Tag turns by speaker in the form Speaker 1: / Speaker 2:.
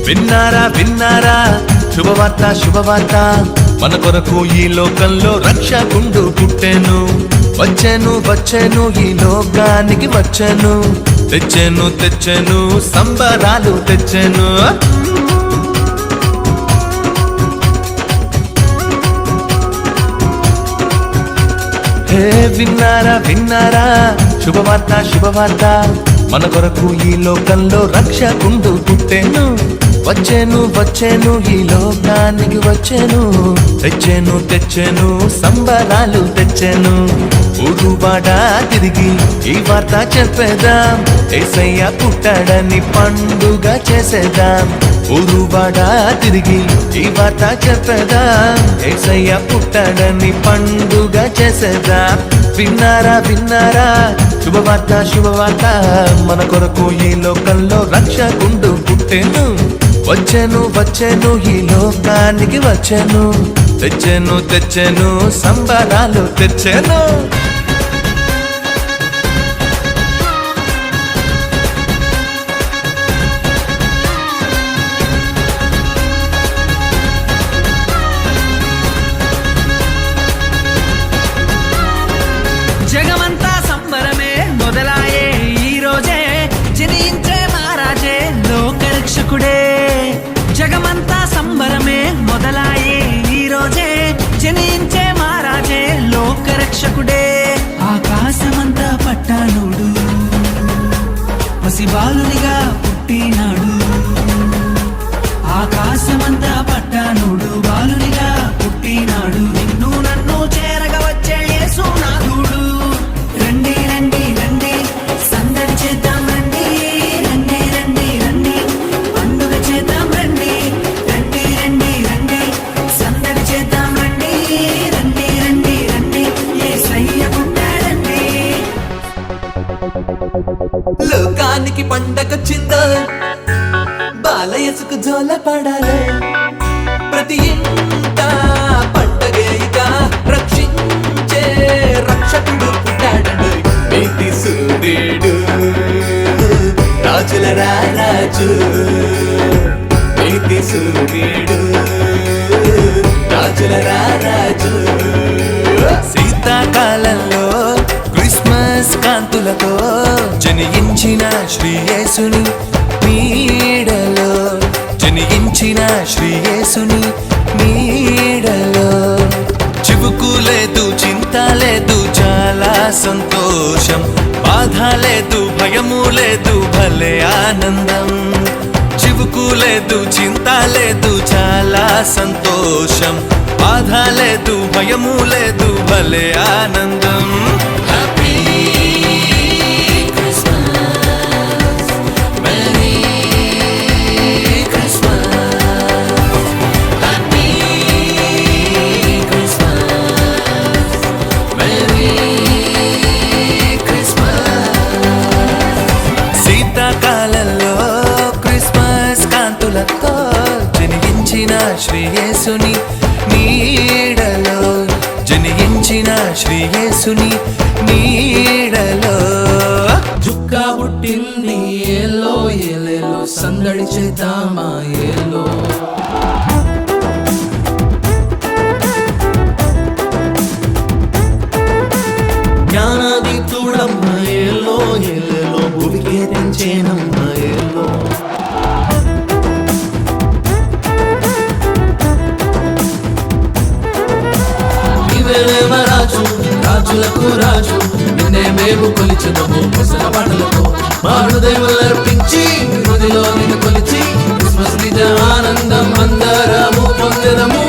Speaker 1: విన్నారా విన్నారా శుభవార్త శుభవార్త మన కొరకు ఈ లోకంలో రక్షకుండు పుట్టెను వచ్చెను వచ్చెను ఈ లోకానికి వచ్చెను తెచ్చెను తెచ్చెను సంబరాలు తెచ్చెను హే విన్నారా విన్నారా శుభవార్త శుభవార్త మన కొరకు ఈ లోకంలో రక్షకుండు పుట్టెను వచ్చెను వచ్చెను ఈ లోకానికి వచ్చెను తెచ్చెను తెచ్చెను సంబరాలు తెచ్చెను ఊరువాడ తిరిగి ఈ వార్త చెప్పేదాం యేసయ్య పుట్టాడని పండుగ చేసేదాం ఊరువాడ తిరిగి ఈ వార్త చెప్పేదాం యేసయ్య పుట్టాడని పండుగ చేసేదాం విన్నారా విన్నారా శుభవార్త శుభవార్త మన కొరకు ఈ లోకంలో రక్షకుండు పుట్టెను వచ్చెను వచ్చెను ఈ లోకానికి వచ్చెను తెచ్చెను తెచ్చెను సంబరాలు తెచ్చెను
Speaker 2: జగమంతా సంబరమే మొదలాయే ఈ రోజే జనించే మహారాజే లోకరక్షకుడే జగమంతా సంబరమే మొదలాయే ఈ రోజే జనించే మహారాజే లోకరక్షకుడే ఆకాశమంతా పట్టానుడు పసిబాలునిగా పుట్టినాడు ఆకాశమంతా పట్టానుడు బాలునిగా పుట్టినాడు నిన్ను నన్ను చేరగా వచ్చే యేసునాథుడు రండి రండి రండి సందడి చేద్దాం రండి రండి రండి రండి పండుగ చేద్దాం రండి రండి రండి రండి సందడి చేద్దాం రండి రండి రండి రండి యేసయ్య పుట్టాడండి లోకానికి పండగొచ్చిందో బాలయసుకు జోల పడాలి ప్రతి ఇంట పండగేగా రక్షించే రక్షకుడు పుట్టాడు నీతి సూర్యుడు రాజుల రాజు నీతి సూర్యుడు రాజుల రాజు
Speaker 1: శీతాకాలంలో క్రిస్మస్ కాంతులతో జనించిన శ్రీ యేసుని నీడలో జనించిన శ్రీ యేసుని నీడలో చివుకు లేదు చింత లేదు చాలా సంతోషం బాధ లేదు భయము లేదు భలే ఆనందం చివుకు లేదు చింత లేదు చాలా సంతోషం బాధ లేదు భయము లేదు భలే ఆనందం శీతాకాలంలో క్రిస్మస్ కాంతులతో జనించిన శ్రీ యేసుని నీడలో జనించిన శ్రీ యేసుని నీడలో
Speaker 2: జుక్కా పుట్టింది ఏలో ఏలేలో సందడి చేద్దామా ఏలో జ్ఞానాదీతుడమ్మ ఏలో ఏలేలో భూమికే తెంచేనమ్మ ఏలో రాజు రాజులకు రాజు నిన్నే మేము కొలిచెదము ముసల పాటలతో మా హృదయములర్పించి హృదయలో నిన్ను కొలిచి క్రిస్మస్ నిజ ఆనందం అందరము పొందెదము